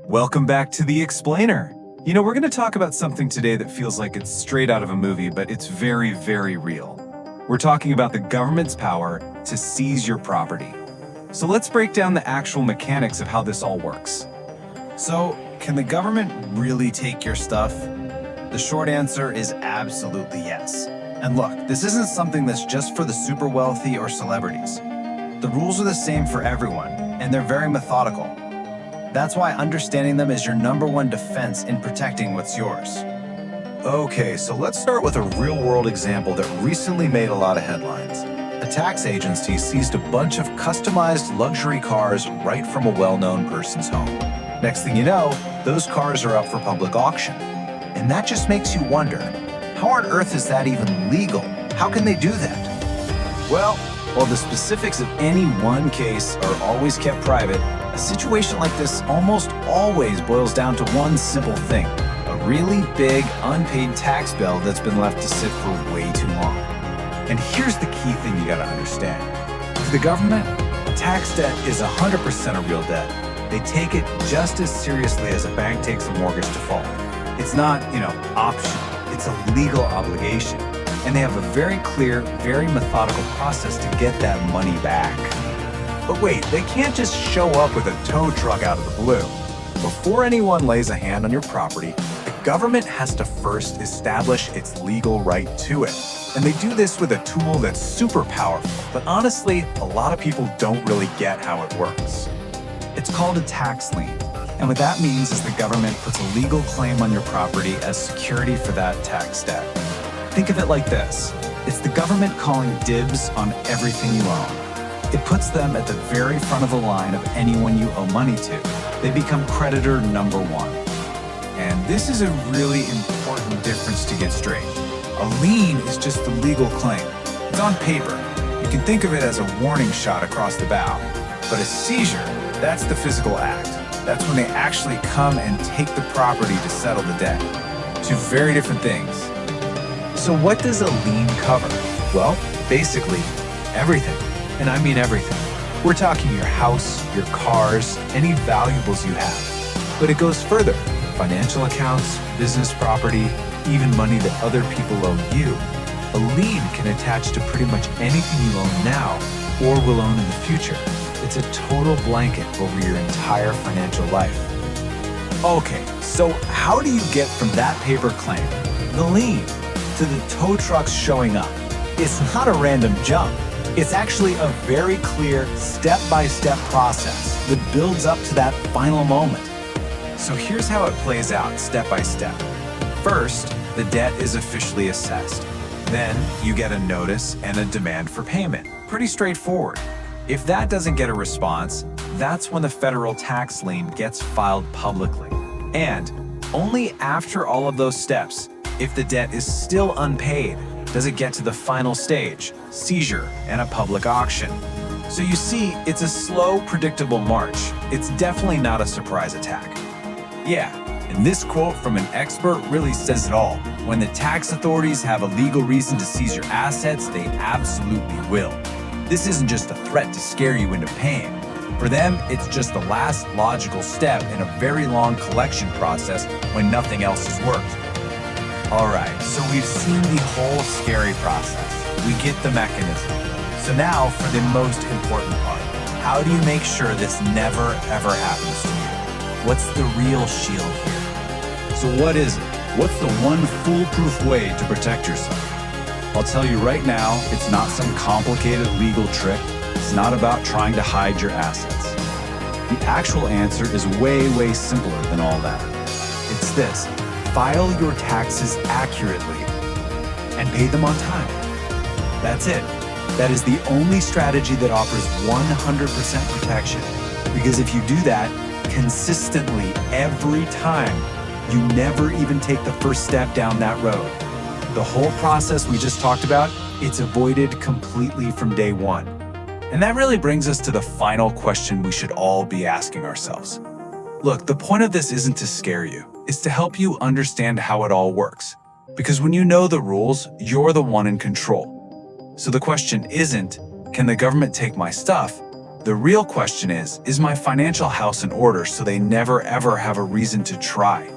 Welcome back to The Explainer. We're going to talk about something today that feels like it's straight out of a movie, but it's very, very real. We're talking about the government's power to seize your property. So let's break down the actual mechanics of how this all works. So, can the government really take your stuff? The short answer is absolutely yes. And look, this isn't something that's just for the super wealthy or celebrities. The rules are the same for everyone, and they're very methodical. That's why understanding them is your #1 defense in protecting what's yours. Okay, so let's start with a real-world example that recently made a lot of headlines. A tax agency seized a bunch of customized luxury cars right from a well-known person's home. Next thing you know, those cars are up for public auction. And that just makes you wonder, how on earth is that even legal? How can they do that? Well, while the specifics of any one case are always kept private, a situation like this almost always boils down to one simple thing: a really big unpaid tax bill that's been left to sit for way too long. And here's the key thing you gotta understand. For the government, tax debt is 100% a real debt. They take it just as seriously as a bank takes a mortgage default. It's not, optional. It's a legal obligation. And they have a very clear, very methodical process to get that money back. But wait, they can't just show up with a tow truck out of the blue. Before anyone lays a hand on your property, the government has to first establish its legal right to it. And they do this with a tool that's super powerful, but honestly, a lot of people don't really get how it works. It's called a tax lien. And what that means is the government puts a legal claim on your property as security for that tax debt. Think of it like this. It's the government calling dibs on everything you own. It puts them at the very front of the line of anyone you owe money to. They become creditor #1. And this is a really important difference to get straight. A lien is just the legal claim. It's on paper. You can think of it as a warning shot across the bow. But a seizure, that's the physical act. That's when they actually come and take the property to settle the debt. Two very different things. So what does a lien cover? Well, basically, everything. And I mean everything. We're talking your house, your cars, any valuables you have. But it goes further. Financial accounts, business property, even money that other people owe you. A lien can attach to pretty much anything you own now or will own in the future. It's a total blanket over your entire financial life. Okay, so how do you get from that paper claim, the lien, to the tow trucks showing up? It's not a random jump. It's actually a very clear step-by-step process that builds up to that final moment. So here's how it plays out step by step. First, the debt is officially assessed. Then you get a notice and a demand for payment. Pretty straightforward. If that doesn't get a response, that's when the federal tax lien gets filed publicly. And only after all of those steps, if the debt is still unpaid, does it get to the final stage, seizure, and a public auction. So you see, it's a slow, predictable march. It's definitely not a surprise attack. Yeah, and this quote from an expert really says it all. When the tax authorities have a legal reason to seize your assets, they absolutely will. This isn't just a threat to scare you into paying. For them, it's just the last logical step in a very long collection process when nothing else has worked. All right, so we've seen the whole scary process. We get the mechanism. So now for the most important part. How do you make sure this never, ever happens to you? What's the real shield here? So what is it? What's the one foolproof way to protect yourself? I'll tell you right now, it's not some complicated legal trick. It's not about trying to hide your assets. The actual answer is way, way simpler than all that. It's this: file your taxes accurately and pay them on time. That's it. That is the only strategy that offers 100% protection. Because if you do that consistently every time, you never even take the first step down that road. The whole process we just talked about, it's avoided completely from day one. And that really brings us to the final question we should all be asking ourselves. Look, the point of this isn't to scare you. It's to help you understand how it all works. Because when you know the rules, you're the one in control. So the question isn't, can the government take my stuff? The real question is my financial house in order so they never ever have a reason to try?